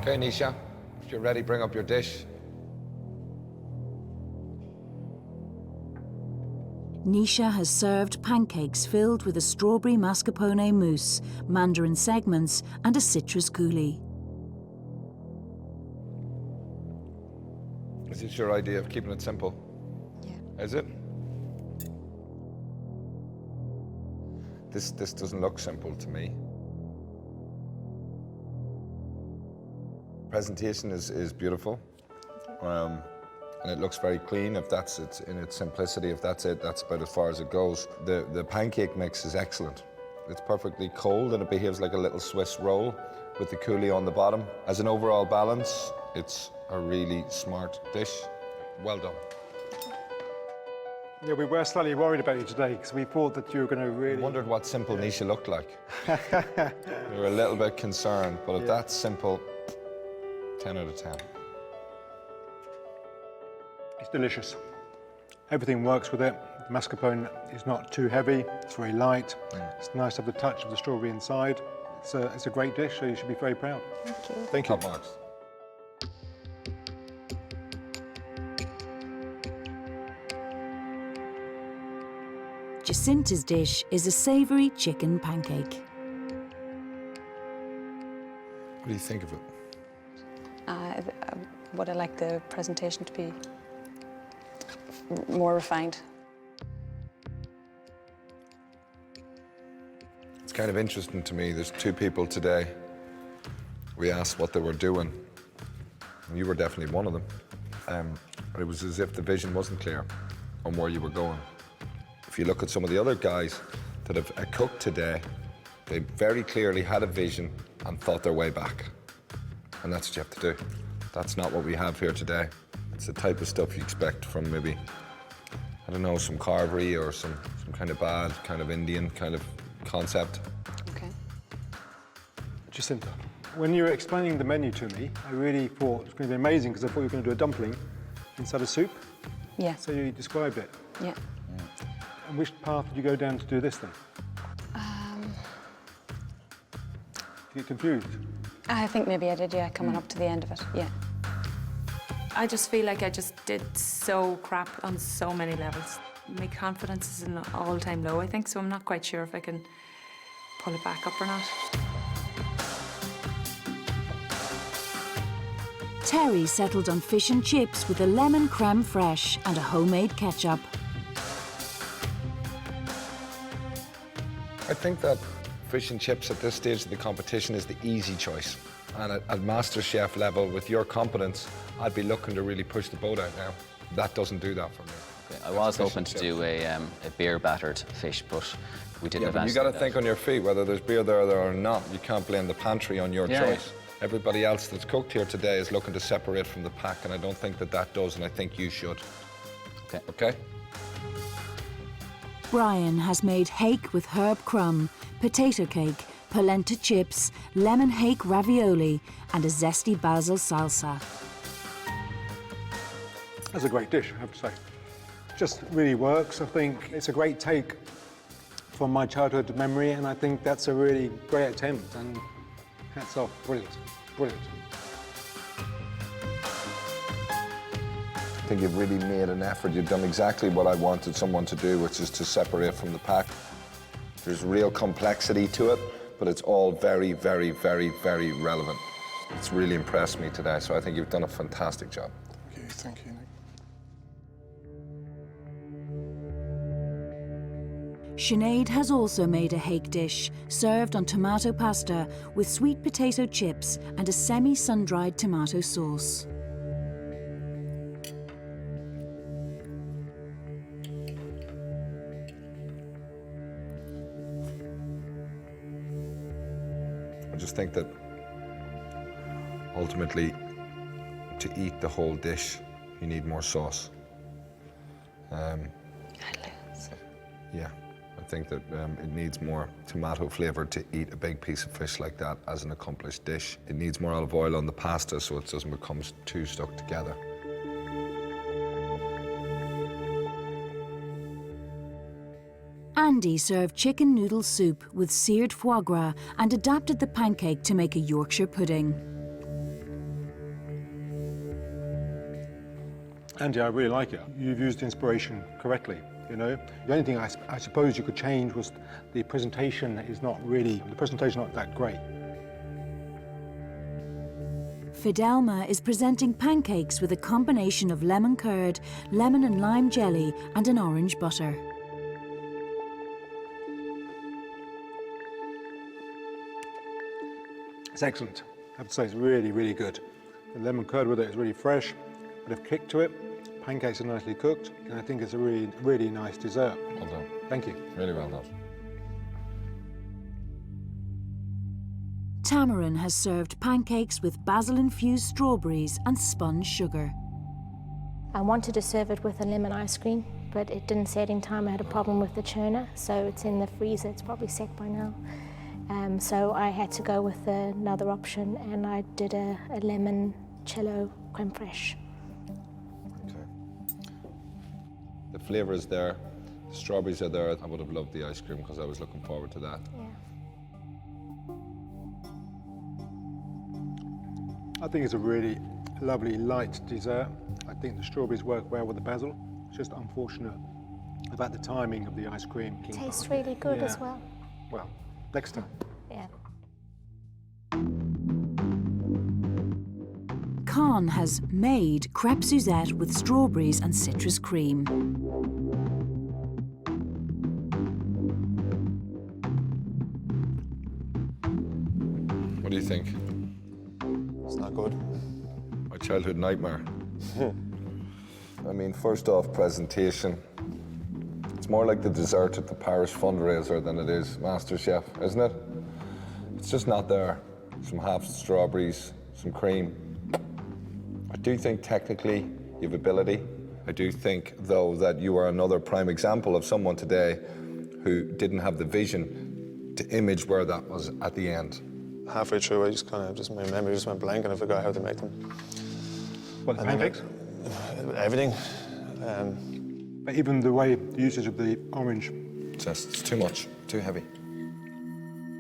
Okay, Nisha, if you're ready, bring up your dish. Nisha has served pancakes filled with a strawberry mascarpone mousse, mandarin segments, and a citrus coulis. Is this your idea of keeping it simple? Yeah. Is it? This doesn't look simple to me. Presentation is beautiful. And it looks very clean. If that's it, in its simplicity, if that's it, that's about as far as it goes. The pancake mix is excellent. It's perfectly cold and it behaves like a little Swiss roll with the coulis on the bottom. As an overall balance, it's a really smart dish. Well done. Yeah, we were slightly worried about you today because we thought that you were going to really... I wondered what simple Nisha looked like. We were a little bit concerned, but if that's simple, 10 out of 10. It's delicious. Everything works with it. The mascarpone is not too heavy, it's very light. It's nice to have the touch of the strawberry inside. It's a great dish, so you should be very proud. Thank you. Thank you. Top marks. Jacinta's dish is a savoury chicken pancake. What do you think of it? Would I like the presentation to be more refined? It's kind of interesting to me. There's two people today. We asked what they were doing. And you were definitely one of them. But it was as if the vision wasn't clear on where you were going. If you look at some of the other guys that have cooked today, they very clearly had a vision and thought their way back. And that's what you have to do. That's not what we have here today. It's the type of stuff you expect from maybe, I don't know, some carvery or some kind of bad, kind of Indian kind of concept. Okay. Jacinta, when you were explaining the menu to me, I really thought it was going to be amazing because I thought you were going to do a dumpling inside a soup. Yeah. So you described it. Yeah. And which path did you go down to do this then? You get confused? I think maybe I did, yeah, coming up to the end of it, yeah. I just feel like I just did so crap on so many levels. My confidence is in an all-time low, I think, so I'm not quite sure if I can pull it back up or not. Terry settled on fish and chips with a lemon creme fraiche and a homemade ketchup. I think that fish and chips at this stage of the competition is the easy choice. And at MasterChef level, with your competence, I'd be looking to really push the boat out now. That doesn't do that for me. I was hoping to do a beer battered fish, but we didn't advance. You got to think on your feet, whether there's beer there or not. You can't blame the pantry on your choice. Yeah. Everybody else that's cooked here today is looking to separate from the pack, and I don't think that does, and I think you should. Okay. Okay? Brian has made hake with herb crumb, potato cake, polenta chips, lemon hake ravioli, and a zesty basil salsa. That's a great dish, I have to say. Just really works. I think it's a great take from my childhood memory, and I think that's a really great attempt, and hats off. Brilliant. Brilliant. I think you've really made an effort. You've done exactly what I wanted someone to do, which is to separate from the pack. There's real complexity to it, but it's all very, very, very, very relevant. It's really impressed me today, so I think you've done a fantastic job. Thank you, Nick. Sinead has also made a hake dish, served on tomato pasta with sweet potato chips and a semi-sun-dried tomato sauce. I just think that ultimately, to eat the whole dish, you need more sauce. Yeah, I think that it needs more tomato flavour to eat a big piece of fish like that as an accomplished dish. It needs more olive oil on the pasta so it doesn't become too stuck together. Andy served chicken noodle soup with seared foie gras and adapted the pancake to make a Yorkshire pudding. Andy, I really like it. You've used inspiration correctly, you know. The only thing I suppose you could change was the presentation is not that great. Fidelma is presenting pancakes with a combination of lemon curd, lemon and lime jelly, and an orange butter. It's excellent. I have to say it's really, really good. The lemon curd with it is really fresh, bit of kick to it. Pancakes are nicely cooked, and I think it's a really, really nice dessert. Well done. Thank you. Really well done. Tamarin has served pancakes with basil-infused strawberries and spun sugar. I wanted to serve it with a lemon ice cream, but it didn't set in time. I had a problem with the churner, so it's in the freezer. It's probably set by now. So I had to go with another option, and I did a lemon cello creme fraiche. Okay. The flavour is there, the strawberries are there. I would have loved the ice cream because I was looking forward to that. Yeah. I think it's a really lovely light dessert. I think the strawberries work well with the basil. It's just unfortunate about the timing of the ice cream. Tastes really good as well. Well, next time. Yeah. Khan has made crêpe Suzette with strawberries and citrus cream. What do you think? It's not good. My childhood nightmare. I mean, first off, presentation. It's more like the dessert at the parish fundraiser than it is MasterChef, isn't it? It's just not there. Some half strawberries, some cream. I do think technically you have ability. I do think, though, that you are another prime example of someone today who didn't have the vision to image where that was at the end. Halfway through, my memory just went blank and I forgot how to make them. What, the pancakes? Everything. But even the way, the usage of the orange. It's too much, too heavy.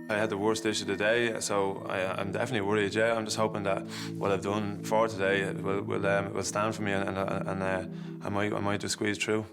I had the worst dish of the day, so I'm definitely worried. Yeah, I'm just hoping that what I've done for today will stand for me, and I might just squeeze through.